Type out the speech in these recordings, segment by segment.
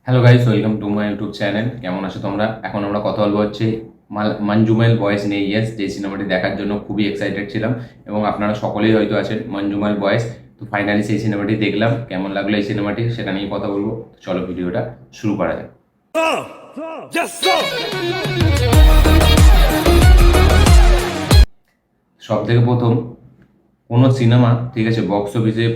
Hello guys, welcome to my YouTube channel. কেমন আছো তোমরা? এখন আমরা কথা বলবো হচ্ছে মঞ্জুমেল বয়েস নিয়ে। ইয়েস, যে সিনেমাটি দেখার জন্য খুবই এক্সাইটেড ছিলাম এবং আপনারা সকলেই হয়তো আছেন। মঞ্জুমেল বয়েস, তো ফাইনালি সেই সিনেমাটি দেখলাম। কেমন লাগলো এই সিনেমাটি সেটা নিয়ে কথা বলবো। চলো ভিডিওটা শুরু করা যাক। সব থেকে প্রথম, কোনো সিনেমা ঠিক আছে বক্স অফিসে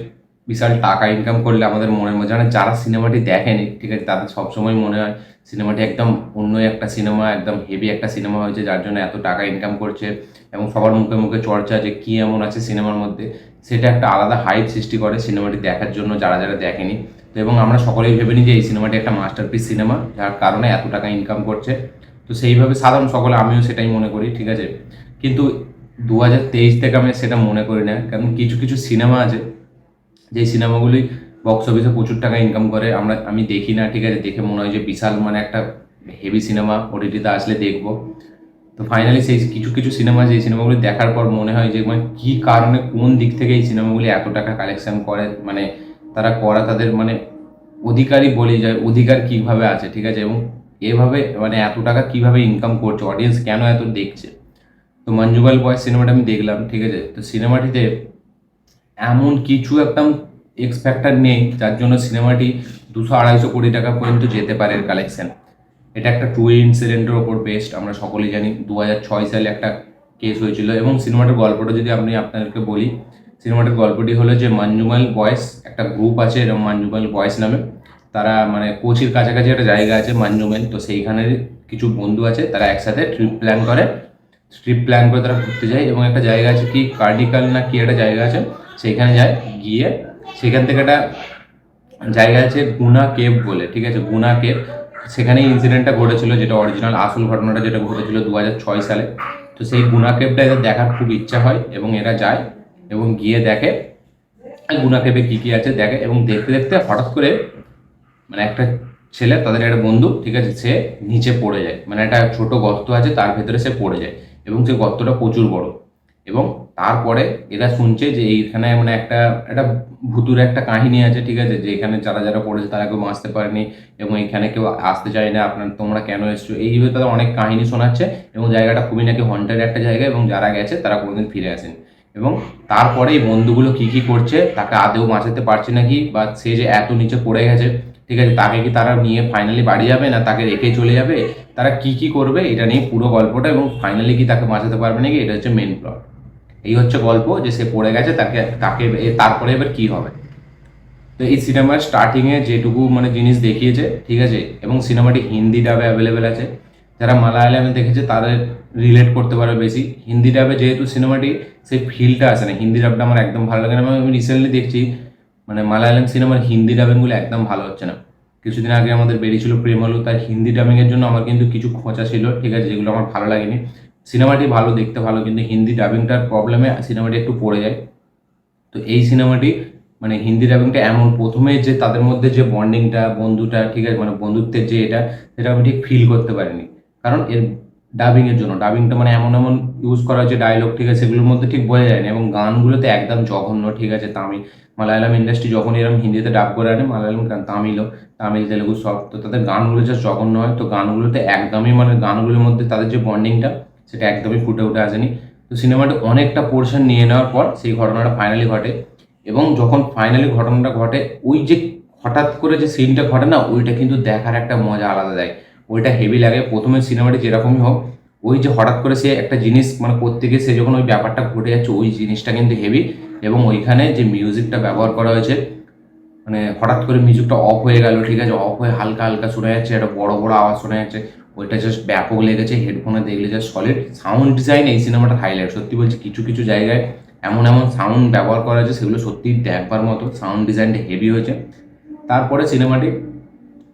বিশাল টাকা ইনকাম করলে আমাদের মনের মধ্যে মানে যারা সিনেমাটি দেখেনি ঠিক আছে তাদের সবসময় মনে হয় সিনেমাটি একদম অন্য একটা সিনেমা, একদম হেভি একটা সিনেমা হয়েছে যার জন্য এত টাকা ইনকাম করছে এবং সবার মুখে মুখে চর্চা যে কী এমন আছে সিনেমার মধ্যে। সেটা একটা আলাদা হাইপ সৃষ্টি করে সিনেমাটি দেখার জন্য যারা যারা দেখেনি। তো এবং আমরা সকলেই ভেবে নিই যে এই সিনেমাটি একটা মাস্টারপিস সিনেমা যার কারণে এত টাকা ইনকাম করছে। তো সেইভাবে সাধারণ সকলে, আমিও সেটাই মনে করি ঠিক আছে। কিন্তু 2023 থেকে আমি সেটা মনে করি না, কারণ কিছু কিছু সিনেমা আছে যে সিনেমাগুলি বক্স অফিসে প্রচুর টাকা ইনকাম করে, আমি দেখি না ঠিক আছে, দেখে মনে হয় যে বিশাল মানে একটা হেভি সিনেমা, ওটিটিতে আসলে দেখবো। তো ফাইনালি সেই কিছু কিছু সিনেমা, যে সিনেমাগুলি দেখার পর মনে হয় যে মানে কী কারণে কোন দিক থেকে এই সিনেমাগুলি এত টাকা কালেকশন করে, মানে তারা করা তাদের মানে অধিকারই বলি যায়, অধিকার কীভাবে আছে ঠিক আছে, এবং এভাবে মানে এত টাকা কীভাবে ইনকাম করছে, অডিয়েন্স কেন এত দেখছে। তো মঞ্জুমাল বয়েস সিনেমাটা আমি দেখলাম ঠিক আছে। তো সিনেমাটিতে এমন কিছু একদম এক্স ফ্যাক্টর নেই যার জন্য সিনেমাটি 200-250 কোটি টাকা পর্যন্ত যেতে পারে কালেকশন। এটা একটা ট্রু ইনসিডেন্টের ওপর বেস্ড। আমরা সকলেই জানি 2006 সালে একটা কেস হয়েছিল এবং সিনেমাটার গল্পটা যদি আপনাদেরকে বলি, সিনেমাটার গল্পটি হলো যে মঞ্জুমাল বয়েস একটা গ্রুপ আছে এরকম মঞ্জুমাল বয়েস নামে। তারা মানে কোচির কাছাকাছি একটা জায়গা আছে মঞ্জুমেল, তো সেইখানের কিছু বন্ধু আছে, তারা একসাথে ট্রিপ প্ল্যান করে তারা ঘুরতে যায় এবং একটা জায়গা আছে কি কার্ডিকাল না কি একটা জায়গা আছে, সেইখানে যায়। গিয়ে সেখান থেকে একটা জায়গা আছে গুনা কেভ বলে ঠিক আছে, গুনা কেভ। সেখানে ইনসিডেন্টটা ঘটেছিল, যেটা অরিজিনাল আসল ঘটনাটা যেটা ঘটেছিল 2006 সালে। তো সেই গুনা কেভটা এদের দেখার খুব ইচ্ছা হয় এবং এরা যায় এবং গিয়ে দেখে গুনা কেভে কী কী আছে দেখে, এবং দেখতে দেখতে হঠাৎ করে মানে একটা ছেলে, তাদের একটা বন্ধু ঠিক আছে, সে নিচে পড়ে যায়, মানে একটা ছোট গর্ত আছে তার ভেতরে সে পড়ে যায় এবং সেই গর্তটা প্রচুর বড়। এবং তারপরে এরা শুনছে যে এইখানে মানে একটা একটা ভুতুরে একটা কাহিনী আছে ঠিক আছে, যে এখানে যারা যারা পড়েছে তারা কেউ বাঁচতে পারেনি এবং এখানে কেউ আসতে চায় না, তোমরা কেন এসছো, এইভাবে তাদের অনেক কাহিনী শোনাচ্ছে এবং জায়গাটা খুবই নাকি হন্টেড একটা জায়গা এবং যারা গেছে তারা কোনোদিন ফিরে আসেনি। এবং তারপরে এই বন্ধুগুলো কী কী করছে, তাকে আদৌ বাঁচাতে পারছে নাকি, বা সে যে এত নিচে পড়ে গেছে ঠিক আছে, তাকে কি তারা নিয়ে ফাইনালি বাড়ি যাবে না তাকে রেখে চলে যাবে, তারা কি কি করবে এটা নিয়ে পুরো গল্পটা, এবং ফাইনালি কি তাকে বাঁচাতে পারবে নাকি, এটা হচ্ছে মেন প্লট। এই হচ্ছে গল্প, যে সে পড়ে গেছে, তাকে তাকে তারপরে এবার কি হবে। তো এই সিনেমার স্টার্টিংয়ে যেটুকু মানে জিনিস দেখিয়েছে ঠিক আছে, এবং সিনেমাটি হিন্দি ডাবে অ্যাভেলেবেল আছে। যারা মালায়ালামে দেখেছে তাদের রিলেট করতে পারে বেশি। হিন্দি ডাবে যেহেতু সিনেমাটি সেই ফিলটা আসে না, হিন্দি ডাবটা আমার একদম ভালো লাগে না। আমি রিসেন্টলি দেখছি মানে মালায়ালাম সিনেমার হিন্দি ডাবিংগুলো একদম ভালো হচ্ছে না। কিছুদিন আগে আমাদের বেরিয়েছিল প্রেমালু, তার হিন্দি ডাবিংয়ের জন্য আমার কিন্তু কিছু খোঁচা ছিল ঠিক আছে, যেগুলো আমার ভালো লাগেনি। সিনেমাটি ভালো, দেখতে ভালো, কিন্তু হিন্দি ডাবিংটার প্রবলেমে সিনেমাটি একটু পড়ে যায়। তো এই সিনেমাটি মানে হিন্দি ডাবিংটা এমন, প্রথমে যে তাদের মধ্যে যে বন্ডিংটা, বন্ধুটা ঠিক আছে, মানে বন্ধুত্বের যে এটা, সেটা আমি ঠিক ফিল করতে পারিনি। কারণ এর ডাবিংয়ের জন্য, ডাবিংটা মানে এমন এমন ইউজ করা হচ্ছে ডায়লগ ঠিক আছে, সেগুলোর মধ্যে ঠিক বোঝা যায় না, এবং গানগুলোতে একদম জঘন্য ঠিক আছে। মালায়ালাম ইন্ডাস্ট্রি যখন এরকম হিন্দিতে ডাব করে আনে, মালায়ালাম তামিল তেলেগু সব, তো তাদের গানগুলো জাস্ট জঘন্য হয়। তো গানগুলোতে একদমই মানে গানগুলোর মধ্যে তাদের যে বন্ডিংটা সেটা একদমই ফুটে উঠে আসেনি। তো সিনেমাটা অনেকটা পোর্শন নিয়ে নেওয়ার পর সেই ঘটনাটা ফাইনালি ঘটে, এবং যখন ফাইনালি ঘটনাটা ঘটে, ওই যে হঠাৎ করে যে সিনটা ঘটে না, ওইটা কিন্তু দেখার একটা মজা আলাদা দেয়, ওইটা হেভি লাগে। প্রথমে সিনেমাটি যেরকমই হোক, ওই যে হঠাৎ করে সে একটা জিনিস মানে করতে গিয়ে সে যখন ওই ব্যাপারটা ঘটে যাচ্ছে, ওই জিনিসটা কিন্তু হেভি। এবং ওইখানে যে মিউজিকটা ব্যবহার করা হয়েছে, মানে হঠাৎ করে মিউজিকটা অফ হয়ে গেল ঠিক আছে, অফ হয়ে হালকা হালকা শোনা যাচ্ছে, একটা বড় বড় আওয়াজ শোনা যাচ্ছে, ওইটা জাস্ট ব্যাপক লেগেছে। হেডফোনে দেখলে জাস্ট সলিড সাউন্ড ডিজাইন এই সিনেমাটা হাইলাইট। সত্যি বলছি, কিছু কিছু জায়গায় এমন এমন সাউন্ড ব্যবহার করা হয়েছে সেগুলো সত্যি দেখবার মতো, সাউন্ড ডিজাইনটা হেভি হয়েছে। তারপরে সিনেমাটি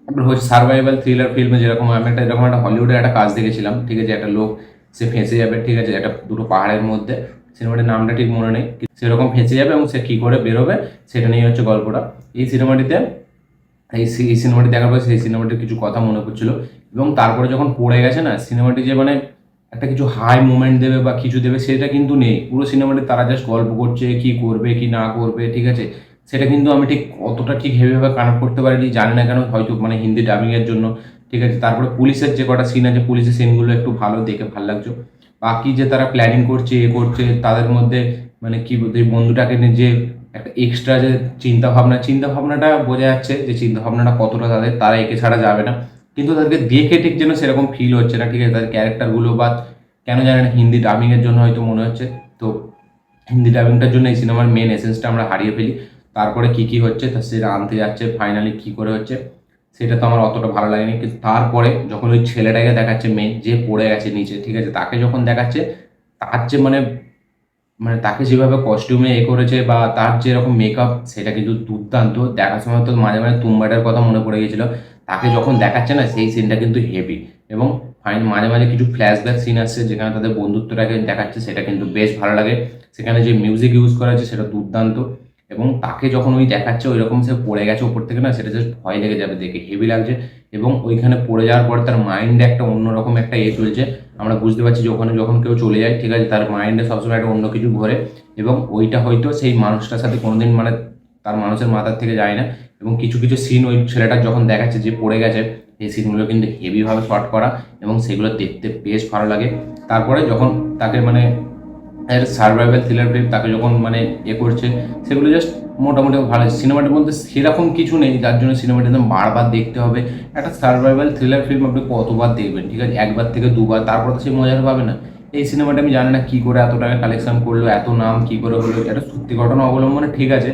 আপনার হচ্ছে সার্ভাইভাল থ্রিলার ফিল্মে যেরকম, আমি একটা এরকম একটা হলিউডের একটা কাজ দেখেছিলাম ঠিক আছে, একটা লোক সে ফেঁসে যাবে ঠিক আছে, একটা দুটো পাহাড়ের মধ্যে, সিনেমাটির নামটা ঠিক মনে নেই, সেরকম ফেঁসে যাবে এবং সে কী করে বেরোবে সেটা নিয়ে হচ্ছে গল্পটা। এই সিনেমাটিতে এই সিনেমাটি দেখার পর সেই সিনেমাটির কিছু কথা মনে পড়ছিল, এবং তারপরে যখন পড়ে গেছে না সিনেমাটি, যে মানে একটা কিছু হাই মুভমেন্ট দেবে বা কিছু দেবে সেটা কিন্তু নেই। পুরো সিনেমাটি তারা জাস্ট গল্প করছে, কি করবে কি না করবে ঠিক আছে, সেটা কিন্তু আমি ঠিক অতটা ঠিক হেভিভাবে কানেক্ট করতে পারিনি, জানি না কেন, হয়তো মানে হিন্দি ডাবিংয়ের জন্য। ঠিক আছে, তারপরে পুলিশের যে কটা সিন আছে, পুলিশের সিনগুলো একটু ভালো, দেখে ভালো লাগছে। বাকি যে তারা প্ল্যানিং করছে, করছে, তাদের মধ্যে মানে কি বলতে, এই বন্ধুটাকে নিয়ে যে একটা এক্সট্রা যে চিন্তা ভাবনাটা বোঝা যাচ্ছে যে চিন্তা ভাবনাটা কতটা তারা একে ছাড়া যাবে না, কিন্তু তাদেরকে দেখে ঠিক যেন সেরকম ফিল হচ্ছে না। ঠিক আছে, তাদের ক্যারেক্টারগুলো বা কেন জানি না হিন্দি ডাবিংয়ের জন্য হয়তো মনে হচ্ছে। তো হিন্দি ডাবিংটার জন্য এই সিনেমার মেন এসেন্সটা আমরা হারিয়ে ফেলি। তারপরে কি কি হচ্ছে তা সেটা আনতে যাচ্ছে, ফাইনালি কি করে হচ্ছে সেটা তো আমার অতটা ভালো লাগেনি। কিন্তু তারপরে যখন ওই ছেলেটাকে দেখাচ্ছে, মেন যে পড়ে গেছে নিচে, ঠিক আছে, তাকে যখন দেখাচ্ছে, তার যে মানে মানে তাকে যেভাবে কস্টিউমে করেছে বা তার যেরকম মেকআপ, সেটা কিন্তু দুর্দান্ত। দেখার সময় তো মাঝে মাঝে তুম্বাটার কথা মনে পড়ে গেছিলো। তাকে যখন দেখাচ্ছে না, সেই সিনটা কিন্তু হেভি। এবং মাঝে মাঝে কিছু ফ্ল্যাশব্যাক সিন আসছে যেখানে তাদের বন্ধুত্বটাকে দেখাচ্ছে, সেটা কিন্তু বেশ ভালো লাগে। সেখানে যে মিউজিক ইউজ করা হয়েছে সেটা দুর্দান্ত। এবং তাকে যখন ওই দেখাচ্ছে ওই রকম সে পড়ে গেছে ওপর থেকে না, সেটা জাস্ট ভয় লেগে যাবে দেখে, হেভি লাগছে। এবং ওইখানে পড়ে যাওয়ার পর তার মাইন্ডে একটা অন্যরকম একটা চলছে। আমরা বুঝতে পারছি যে ওখানে যখন কেউ চলে যায়, ঠিক আছে, তার মাইন্ডে সবসময় একটা অন্য কিছু ঘোরে। এবং ওইটা হয়তো সেই মানুষটার সাথে কোনোদিন মানে তার মানুষের মাথার থেকে যায় না। এবং কিছু কিছু সিন ওই ছেলেটার যখন দেখাচ্ছে যে পড়ে গেছে, এই সিনগুলো কিন্তু হেভিভাবে শর্ট করা এবং সেগুলো দেখতে বেশ ভালো লাগে। তারপরে যখন তাকে মানে এর সার্ভাইভাল থ্রিলার ফিল্ম, তাকে যখন মানে করছে, সেগুলো জাস্ট মোটামুটি ভালো। সিনেমাটির মধ্যে সেরকম কিছু নেই যার জন্য সিনেমাটি একদম বারবার দেখতে হবে। একটা সার্ভাইভাল থ্রিলার ফিল্ম আপনি কতবার দেখবেন, ঠিক আছে, একবার থেকে দুবার, তারপর তো সেই মজাটা পাবে না। এই সিনেমাটা আমি জানি না কী করে এত টাকা কালেকশন করলো, এত নাম কী করে হলো, এটা সত্যি ঘটনা অবলম্বনে ঠিক আছে।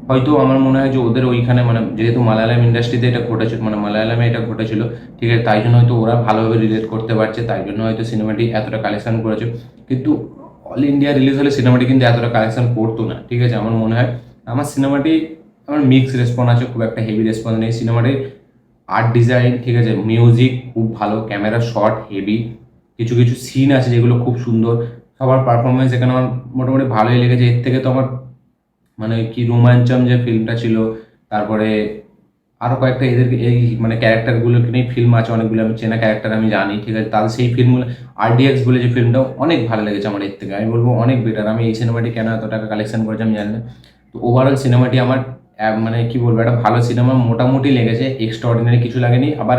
হয়তো আমার মনে হয় যে ওদের ওইখানে মানে যেহেতু মালায়ালাম ইন্ডাস্ট্রিতে এটা ঘটেছিল, মানে মালায়ালামে এটা ঘটেছিল, ঠিক আছে, তাই জন্য হয়তো ওরা ভালোভাবে রিলেট করতে পারছে, তাই জন্য হয়তো সিনেমাটি এতটা কালেকশন করেছে। কিন্তু অল ইন্ডিয়া রিলিজ হলে সিনেমাটি কিন্তু এতটা কালেকশন করতো না। ঠিক আছে, আমার মনে হয় আমার সিনেমাটি আমার মিক্স রেসপন্স আছে, খুব একটা হেভি রেসপন্স নেই সিনেমাটির। আর্ট ডিজাইন, ঠিক আছে, মিউজিক খুব ভালো, ক্যামেরা শট হেভি, কিছু কিছু সিন আছে যেগুলো খুব সুন্দর, সবার পারফরমেন্স এখানে আমার মোটামুটি ভালোই লেগেছে। এর থেকে তো আমার মানে কি রোমাঞ্চম যে ফিল্মটা ছিল, তারপরে আরও কয়েকটা এদের এই মানে ক্যারেক্টারগুলোকে নিয়ে ফিল্ম আছে অনেকগুলো, আমি চেনা ক্যারেক্টার আমি জানি, ঠিক আছে, তাদের সেই ফিল্মগুলো আরডিএক্স বলে যে ফিল্মটাও অনেক ভালো লেগেছে আমার। এর থেকে আমি বলবো অনেক বেটার। আমি এই সিনেমাটি কেন এত টাকা কালেকশন করেছি আমি জানি না। তো ওভারঅল সিনেমাটি আমার মানে কি বলবো, একটা ভালো সিনেমা মোটামুটি লেগেছে, এক্সট্রা অর্ডিনারি কিছু লাগেনি, আবার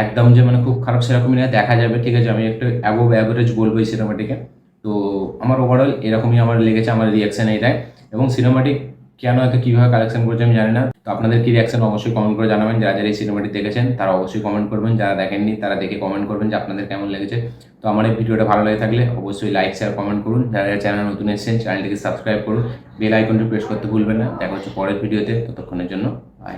একদম যে মানে খুব খারাপ সেরকমই না, দেখা যাবে। ঠিক আছে, আমি একটু অ্যাবোভ অ্যাভারেজ বলবো এই সিনেমাটিকে। তো আমার ওভারঅল এরকমই আমার লেগেছে, আমার রিয়াকশান এটাই। এবং সিনেমাটি কেন এত কীভাবে কালেকশন করছে আমি জানি না। তো আপনাদের কি রিয়াকশন অবশ্যই কমেন্ট করে জানাবেন। যারা যারা এই সিনেমাটি দেখেছেন তারা অবশ্যই কমেন্ট করবেন, যারা দেখেননি তারা দেখে কমেন্ট করবেন যে আপনাদের কেমন লেগেছে। তো আমার এই ভিডিওটা ভালো লেগে থাকলে অবশ্যই লাইক শেয়ার কমেন্ট করুন। যারা যারা চ্যানেল নতুন এসেছেন চ্যানেলটিকে সাবস্ক্রাইব করুন, বেল আইকনটি প্রেস করতে ভুলবেন না। দেখা হচ্ছে পরের ভিডিওতে, ততক্ষণের জন্য বাই।